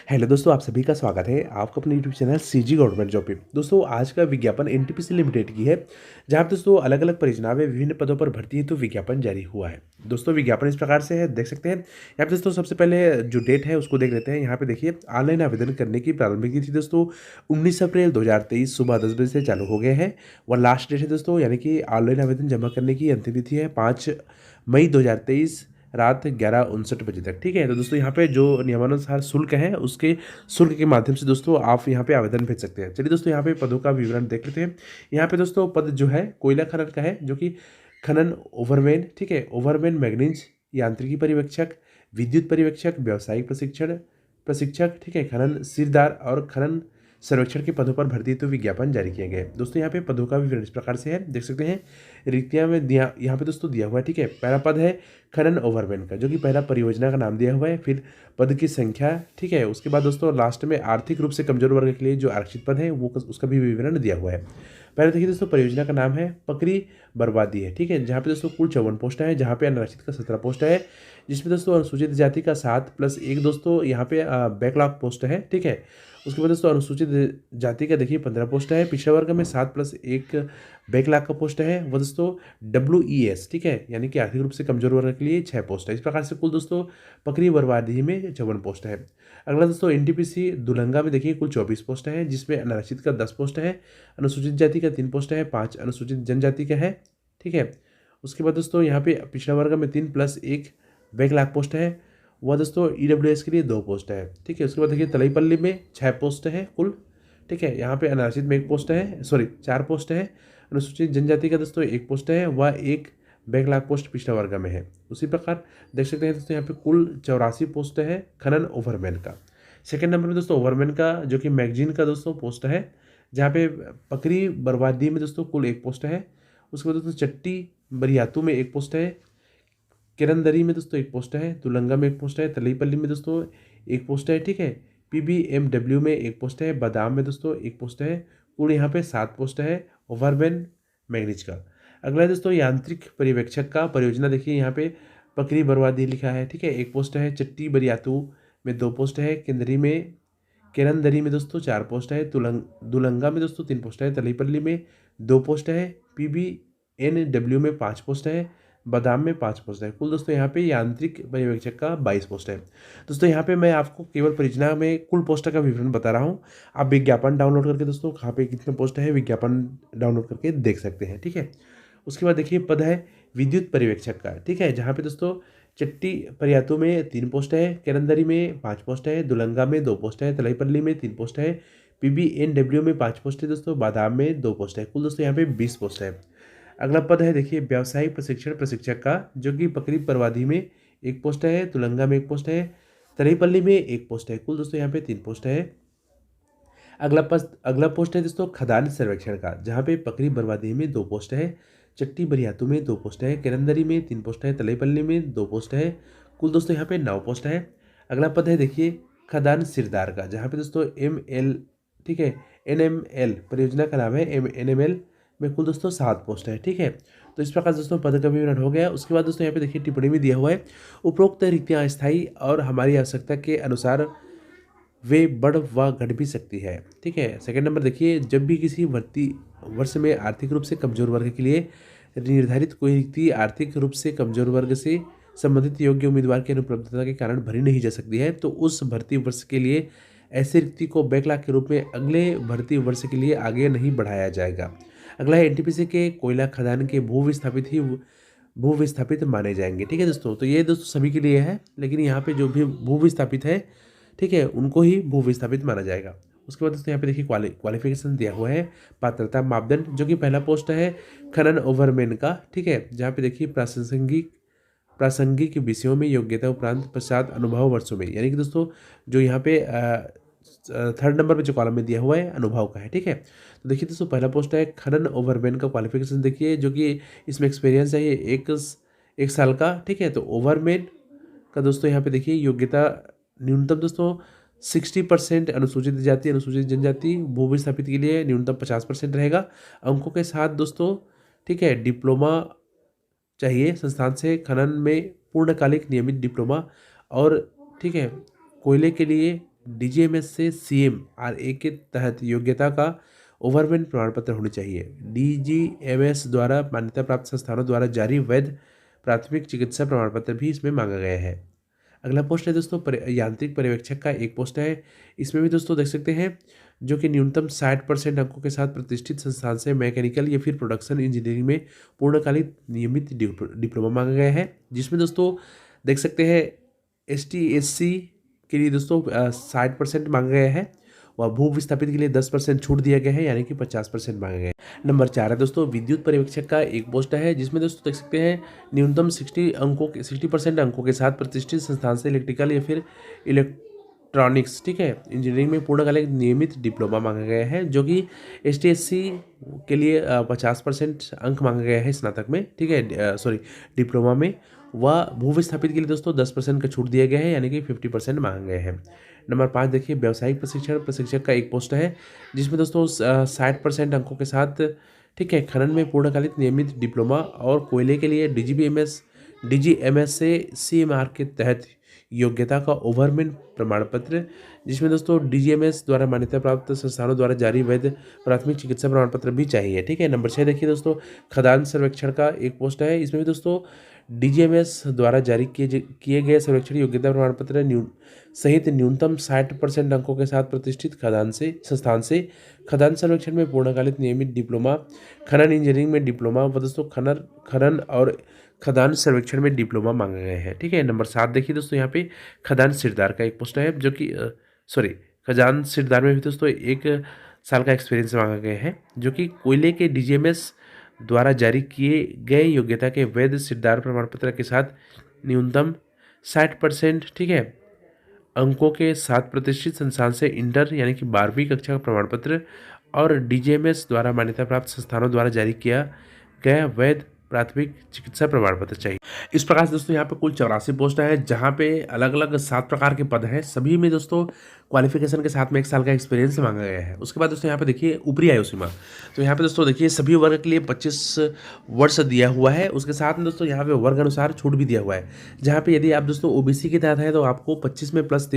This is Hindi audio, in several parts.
हेलो दोस्तों, आप सभी का स्वागत है आपका अपने YouTube channel CG government job पे। दोस्तों आज का विज्ञापन एनटीपीसी लिमिटेड की है, जहां पे दोस्तों अलग अलग परियोजनाओं में विभिन्न पदों पर भर्ती हेतु विज्ञापन जारी हुआ है। दोस्तों विज्ञापन इस प्रकार से है, देख सकते हैं यहाँ पे। दोस्तों सबसे पहले जो डेट है उसको देख लेते हैं। यहाँ पे देखिए, ऑनलाइन आवेदन करने की प्रारंभिक तिथि दोस्तों 19 अप्रैल 2023 सुबह 10 बजे से चालू हो गए हैं। और लास्ट डेट है दोस्तों, यानी कि ऑनलाइन आवेदन जमा करने की अंतिम तिथि है 5 मई 2023 रात 11:59 बजे तक। ठीक है, तो दोस्तों यहाँ पे जो नियमानुसार शुल्क है, उसके शुल्क के माध्यम से दोस्तों आप यहाँ पे आवेदन भेज सकते हैं। चलिए दोस्तों, यहाँ पे पदों का विवरण देख लेते हैं। यहाँ पे दोस्तों पद जो है कोयला खनन का है, जो कि खनन ओवरमैन, ठीक है, ओवरमैन मैग्नीज, यांत्रिकी पर्यवेक्षक, विद्युत पर्यवेक्षक, व्यावसायिक प्रशिक्षण प्रशिक्षक, ठीक है, खनन सिरदार और खनन सर्वेक्षण के पदों पर भर्ती हेतु विज्ञापन जारी किए गए। दोस्तों यहाँ पे पदों का विवरण इस प्रकार से है, देख सकते हैं। रिक्तियां में दिया यहाँ पे दोस्तों दिया हुआ है। ठीक है, पहला पद है खनन ओवरमैन का, जो कि पहला परियोजना का नाम दिया हुआ है। फिर पद की संख्या, ठीक है, उसके बाद दोस्तों लास्ट में आर्थिक रूप से कमजोर वर्ग के लिए जो आरक्षित पद है वो उसका भी विवरण दिया हुआ है। पहले देखिए दोस्तों, परियोजना का नाम है पकरी बर्बादी है। ठीक है, जहाँ पे दोस्तों कुल 54 पोस्ट है, जहाँ पे अनारक्षित का 17 पोस्ट है, जिसमें दोस्तों अनुसूचित जाति का 7+1 दोस्तों यहाँ पे बैकलॉग पोस्ट है। ठीक है, उसके बाद दोस्तों अनुसूचित जाति का देखिए 15 पोस्ट है। पिछड़ा वर्ग में 7+1 बैकलॉग का पोस्ट है वो दोस्तों WES, ठीक है, यानी कि आर्थिक रूप से कमजोर वर्ग के लिए 6 पोस्ट है। इस प्रकार से कुल दोस्तों पकरी बर्बादी में 54 पोस्ट है। अगला दोस्तों NTPC दुलंगा में देखिए कुल 24 पोस्ट है, जिसमें अनारक्षित का 10 पोस्ट है, अनुसूचित जाति का 3 पोस्ट है, 5 अनुसूचित जनजाति का है। ठीक है, उसके बाद दोस्तों यहाँ पे पिछड़ा वर्ग में 3+1 बैकलॉग पोस्ट है, वह दोस्तों EWS के लिए 2 पोस्ट है। ठीक है, उसके बाद देखिए तलईपल्ली में 6 पोस्ट है कुल। ठीक है, यहाँ पे अनारक्षित में 1 पोस्ट है, सॉरी 4 पोस्ट है। अनुसूचित जनजाति का दोस्तों 1 पोस्ट है, वह 1 बैकलॉग पोस्ट पिछड़ा वर्ग में है। उसी प्रकार देख सकते हैं दोस्तों यहाँ पे कुल 84 पोस्ट है खनन ओवरमैन का। सेकेंड नंबर में दोस्तों ओवरमैन का, जो कि मैगजीन का दोस्तों पोस्ट है, जहाँ पे पकरी बर्बादी में दोस्तों कुल 1 पोस्ट है। उसके बाद दोस्तों चट्टी बरियातू में 1 पोस्ट है, किरंदरी में दोस्तों 1 पोस्ट है, तुलंगा में 1 पोस्ट है, तलईपल्ली में दोस्तों 1 पोस्ट है। ठीक है, PBMW में 1 पोस्ट है, बादाम में दोस्तों 1 पोस्ट है। कुल यहाँ पे 7 पोस्ट है ओवरमैन मैग्नीज का। अगला है दोस्तों यांत्रिक पर्यवेक्षक का। परियोजना देखिए यहाँ पे पकरी बर्बादी लिखा है। ठीक है, 1 पोस्ट है। चट्टी बरियातू में 2 पोस्ट है, केंद्री में किरंदरी में दोस्तों 4 पोस्ट है, दुलंगा में दोस्तों 3 पोस्ट है, तलईपल्ली में 2 पोस्ट है, PBNW में 5 पोस्ट है, बादाम में 5 पोस्ट है। कुल दोस्तों यहाँ पे यांत्रिक पर्यवेक्षक का 22 पोस्ट है। दोस्तों यहाँ पे मैं आपको केवल परियोजना में कुल पोस्ट का विवरण बता रहा हूँ। आप विज्ञापन डाउनलोड करके दोस्तों कहाँ पे कितने पोस्ट है विज्ञापन डाउनलोड करके देख सकते हैं। ठीक है, उसके बाद देखिए पद है विद्युत पर्यवेक्षक का। ठीक है, जहाँ पे दोस्तों चट्टी परियातू में 3 पोस्ट है, किरंदरी में 5 पोस्ट है, दुलंगा में 2 पोस्ट है, तलईपल्ली में 3 पोस्ट है, PBNW में 5 पोस्ट है दोस्तों, बादाम में 2 पोस्ट है। कुल दोस्तों यहाँ पे 20 पोस्ट है। अगला पद है देखिए व्यावसायिक प्रशिक्षण प्रशिक्षक का, जो कि पकरी बर्बादी में 1 पोस्ट है, तुलंगा में 1 पोस्ट है, तलईपल्ली में 1 पोस्ट है। कुल दोस्तों यहाँ पे 3 पोस्ट है। अगला पोस्ट है दोस्तों खदान सर्वेक्षण का, जहाँ पे पकरी बर्बादी में 2 पोस्ट है, चट्टी बरियातू में 2 पोस्ट है, किरंदरी में 3 पोस्ट है, तलईपल्ली में 2 पोस्ट है। कुल दोस्तों यहाँ पे 9 पोस्ट है। अगला पद है देखिए खदान सिरदार का, जहाँ पे दोस्तों ML, ठीक है, NML परियोजना का नाम है, NML में कुल दोस्तों 7 पोस्ट है। ठीक है, तो इस प्रकार दोस्तों पद का विवरण हो गया। उसके बाद दोस्तों यहाँ पे देखिए टिप्पणी में दिया हुआ है, उपरोक्त रिक्तियाँ अस्थायी और हमारी आवश्यकता के अनुसार वे बढ़ व घट भी सकती है। ठीक है, सेकंड नंबर देखिए, जब भी किसी भर्ती वर्ष में आर्थिक रूप से कमजोर वर्ग के लिए निर्धारित कोई रिक्ति आर्थिक रूप से कमजोर वर्ग से संबंधित योग्य उम्मीदवार की अनुपलब्धता के कारण भरी नहीं जा सकती है, तो उस भर्ती वर्ष के लिए ऐसी रिक्ति को बैकलॉग के रूप में अगले भर्ती वर्ष के लिए आगे नहीं बढ़ाया जाएगा। अगला है NTPC के कोयला खदान के भू विस्थापित माने जाएंगे। ठीक है दोस्तों, तो ये दोस्तों सभी के लिए है, लेकिन यहाँ पे जो भी भू विस्थापित है, ठीक है, उनको ही भू विस्थापित माना जाएगा। उसके बाद दोस्तों यहाँ पे देखिए क्वालिफिकेशन दिया हुआ है, पात्रता मापदंड, जो कि पहला पोस्ट है खनन ओवरमैन का। ठीक है, जहाँ पे देखिए प्रासंगिक विषयों में योग्यता उपरांत पश्चात अनुभव वर्षों में, यानी कि दोस्तों जो यहाँ पे थर्ड नंबर पे जो कॉलम में दिया हुआ है अनुभव का है। ठीक है, तो देखिए दोस्तों पहला पोस्ट है खनन ओवरमैन का। क्वालिफिकेशन देखिए, जो कि इसमें एक्सपीरियंस है ये एक साल का। ठीक है, तो ओवरमैन का दोस्तों यहाँ पे देखिए योग्यता न्यूनतम दोस्तों 60% अनुसूचित जाति अनुसूचित जनजाति भू विस्थापित के लिए न्यूनतम 50% रहेगा अंकों के साथ दोस्तों। ठीक है, डिप्लोमा चाहिए संस्थान से खनन में पूर्णकालिक नियमित डिप्लोमा, और ठीक है कोयले के लिए डीजीएमएस से सीएमआरए के तहत योग्यता का ओवरमेन प्रमाण पत्र होनी चाहिए। डीजीएमएस द्वारा मान्यता प्राप्त संस्थानों द्वारा जारी वैध प्राथमिक चिकित्सा प्रमाण पत्र भी इसमें मांगा गया है। अगला पोस्ट है दोस्तों यांत्रिक पर्यवेक्षक का एक पोस्ट है। इसमें भी दोस्तों देख सकते हैं जो कि न्यूनतम 60% अंकों के साथ प्रतिष्ठित संस्थान से मैकेनिकल या फिर प्रोडक्शन इंजीनियरिंग में पूर्णकालिक नियमित डिप्लोमा मांगा गया है, जिसमें दोस्तों देख सकते हैं ST/SC के लिए दोस्तों 60% मांगा गया है व भू विस्थापित के लिए 10% छूट दिया गया है, यानी कि 50% मांगा गया है। नंबर 4 है दोस्तों विद्युत पर्यवेक्षक का एक पोस्ट है, जिसमें दोस्तों देख सकते हैं न्यूनतम 60% अंकों के साथ प्रतिष्ठित संस्थान से इलेक्ट्रिकल या फिर इलेक्ट्रॉनिक्स, ठीक है, इंजीनियरिंग में पूर्णकालिक नियमित डिप्लोमा मांगा गया है, जो कि ST/SC के लिए 50% अंक मांगा गया है स्नातक में, ठीक है, सॉरी डिप्लोमा में, व भू विस्थापित के लिए दोस्तों 10% का छूट दिया गया है, यानी कि 50% मांगा गया है। नंबर 5 देखिए व्यावसायिक प्रशिक्षक का एक पोस्ट है, जिसमें दोस्तों 60% अंकों के साथ, ठीक है, खनन में पूर्णकालिक नियमित डिप्लोमा और कोयले के लिए डीजीएमएस से सीएमआर के तहत योग्यता का ओवरमेन प्रमाण पत्र, जिसमें दोस्तों डीजीएमएस द्वारा मान्यता प्राप्त संस्थानों द्वारा जारी वैध प्राथमिक चिकित्सा प्रमाण पत्र भी चाहिए, ठीक है। नंबर 6 देखिए दोस्तों खदान सर्वेक्षण का एक पोस्ट है। इसमें भी दोस्तों डीजीएमएस द्वारा जारी किए गए सर्वेक्षण योग्यता प्रमाण पत्र सहित न्यूनतम 60% अंकों के साथ प्रतिष्ठित संस्थान से खदान सर्वेक्षण में पूर्णकालिक नियमित डिप्लोमा, खनन इंजीनियरिंग में डिप्लोमा व दोस्तों खनन और खदान सर्वेक्षण में डिप्लोमा मांगे गए हैं, ठीक है। नंबर 7 देखिए दोस्तों यहाँ पे खदान सिरदार का एक पोस्ट है, जो कि खदान सिरदार में भी दोस्तों 1 साल का एक्सपीरियंस मांगा गया है, जो कि कोयले के डीजीएमएस द्वारा जारी किए गए योग्यता के वैध सिरदार प्रमाण पत्र के साथ न्यूनतम 60%, ठीक है, अंकों के साथ प्रतिष्ठित संस्थान से इंटर यानी कि 12वीं कक्षा का प्रमाण पत्र और डीजीएमएस द्वारा मान्यता प्राप्त संस्थानों द्वारा जारी किया गया वैध प्राथमिक चिकित्सा प्रमाण पत्र चाहिए। इस प्रकार से दोस्तों यहाँ पे कुल 84 पोस्ट है, जहाँ पे अलग अलग 7 प्रकार के पद हैं। सभी में दोस्तों क्वालिफिकेशन के साथ में 1 साल का एक्सपीरियंस मांगा गया है। उसके बाद दोस्तों यहाँ पे देखिए ऊपरी आयु सीमा, तो यहाँ पे दोस्तों देखिए सभी वर्ग के लिए 25 वर्ष दिया हुआ है। उसके साथ में दोस्तों यहाँ पे वर्ग अनुसार छूट भी दिया हुआ है, जहाँ पे यदि आप दोस्तों ओबीसी के तहत है तो आपको 25 में प्लस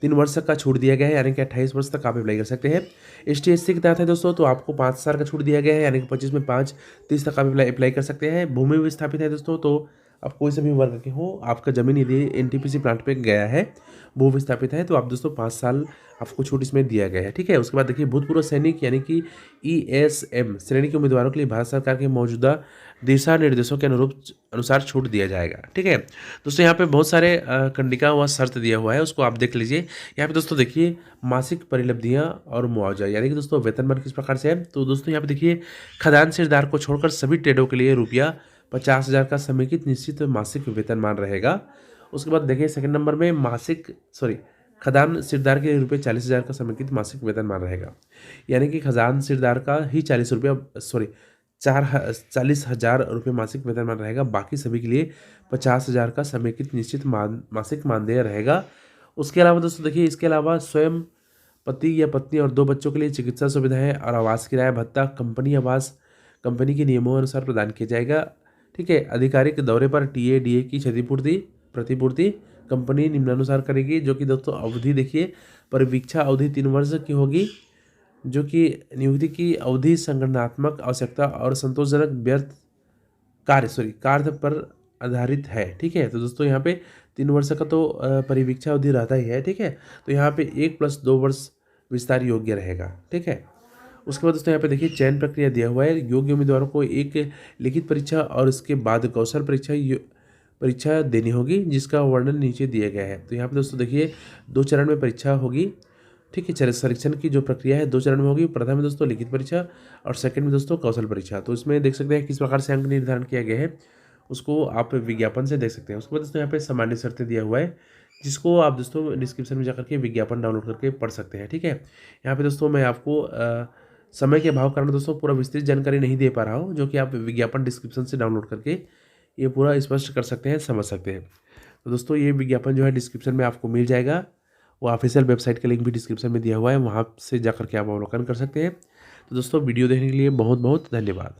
3 वर्ष का छूट दिया गया है, यानी कि 28 वर्ष तक आप अप्लाई कर सकते हैं। ST/SC के तहत है दोस्तों तो आपको 5 साल का छूट दिया गया है, यानी कि 25 में 5 30 तक आप अप्लाई कर सकते हैं। भूमि विस्थापित है दोस्तों तो आप कोई से भी वर्ग के हो, आपका जमीन यदि NTPC प्लांट पे गया है, भू विस्थापित है, तो आप दोस्तों 5 साल आपको छूट इसमें दिया गया है, ठीक है। उसके बाद देखिए भूतपूर्व सैनिक यानी कि ESM श्रेणी के उम्मीदवारों के लिए भारत सरकार के मौजूदा दिशा निर्देशों के अनुसार छूट दिया जाएगा, ठीक है। दोस्तों यहाँ पे बहुत सारे कंडिका व शर्त दिया हुआ है, उसको आप देख लीजिए। यहाँ पे दोस्तों देखिए मासिक परिलब्धियाँ और मुआवजा, यानी कि दोस्तों वेतनमान किस प्रकार से है, तो दोस्तों यहाँ पे देखिए खदान सिरदार को छोड़कर सभी ट्रेडों के लिए रुपया 50,000 का समेकित निश्चित मासिक वेतनमान रहेगा। उसके बाद देखिए सेकंड नंबर में खदान सिरदार के लिए रुपये 40,000 का समेकित मासिक वेतनमान रहेगा, यानी कि खदान सिरदार का ही 40,000 रुपये मासिक वेतनमान रहेगा। बाकी सभी के लिए 50,000 का समेकित निश्चित मासिक मानदेय रहेगा। उसके अलावा दोस्तों देखिए इसके अलावा स्वयं पति या पत्नी और 2 बच्चों के लिए चिकित्सा सुविधाएं और आवास किराया भत्ता कंपनी के नियमों अनुसार प्रदान किया जाएगा, ठीक है। आधिकारिक दौरे पर TA/DA की प्रतिपूर्ति कंपनी निम्नानुसार करेगी, जो कि दोस्तों अवधि देखिए परिवीक्षा अवधि 3 वर्ष की होगी, जो कि नियुक्ति की अवधि संगठनात्मक आवश्यकता और संतोषजनक कार्य पर आधारित है, ठीक है। तो दोस्तों यहाँ पे 3 वर्ष का तो परिवीक्षा अवधि रहता ही है, ठीक है। तो यहाँ पे 1 + 2 वर्ष विस्तार योग्य रहेगा, ठीक है। उसके बाद दोस्तों यहाँ पे देखिए चयन प्रक्रिया दिया हुआ है। योग्य उम्मीदवारों को एक लिखित परीक्षा और उसके बाद कौशल परीक्षा देनी होगी, जिसका वर्णन नीचे दिया गया है। तो यहाँ पे दोस्तों देखिए 2 चरण में परीक्षा होगी, ठीक है। संरक्षण की जो प्रक्रिया है 2 चरण में होगी। प्रथम में दोस्तों लिखित परीक्षा और सेकंड में दोस्तों कौशल परीक्षा। तो इसमें देख सकते हैं किस प्रकार से अंक निर्धारण किया गया है, उसको आप विज्ञापन से देख सकते हैं। उसके बाद दोस्तों यहाँ पे सामान्य शर्तें दिया हुआ है, जिसको आप दोस्तों डिस्क्रिप्शन में जाकर के विज्ञापन डाउनलोड करके पढ़ सकते हैं, ठीक है। यहाँ पे दोस्तों मैं आपको समय के अभाव कारण दोस्तों पूरा विस्तृत जानकारी नहीं दे पा रहा हूँ, जो कि आप विज्ञापन डिस्क्रिप्शन से डाउनलोड करके ये पूरा स्पष्ट कर सकते हैं, समझ सकते हैं। तो दोस्तों ये विज्ञापन जो है डिस्क्रिप्शन में आपको मिल जाएगा, वो ऑफिशियल वेबसाइट का लिंक भी डिस्क्रिप्शन में दिया हुआ है, वहाँ से जाकर के आप अवलोकन कर सकते हैं। तो दोस्तों वीडियो देखने के लिए बहुत बहुत धन्यवाद।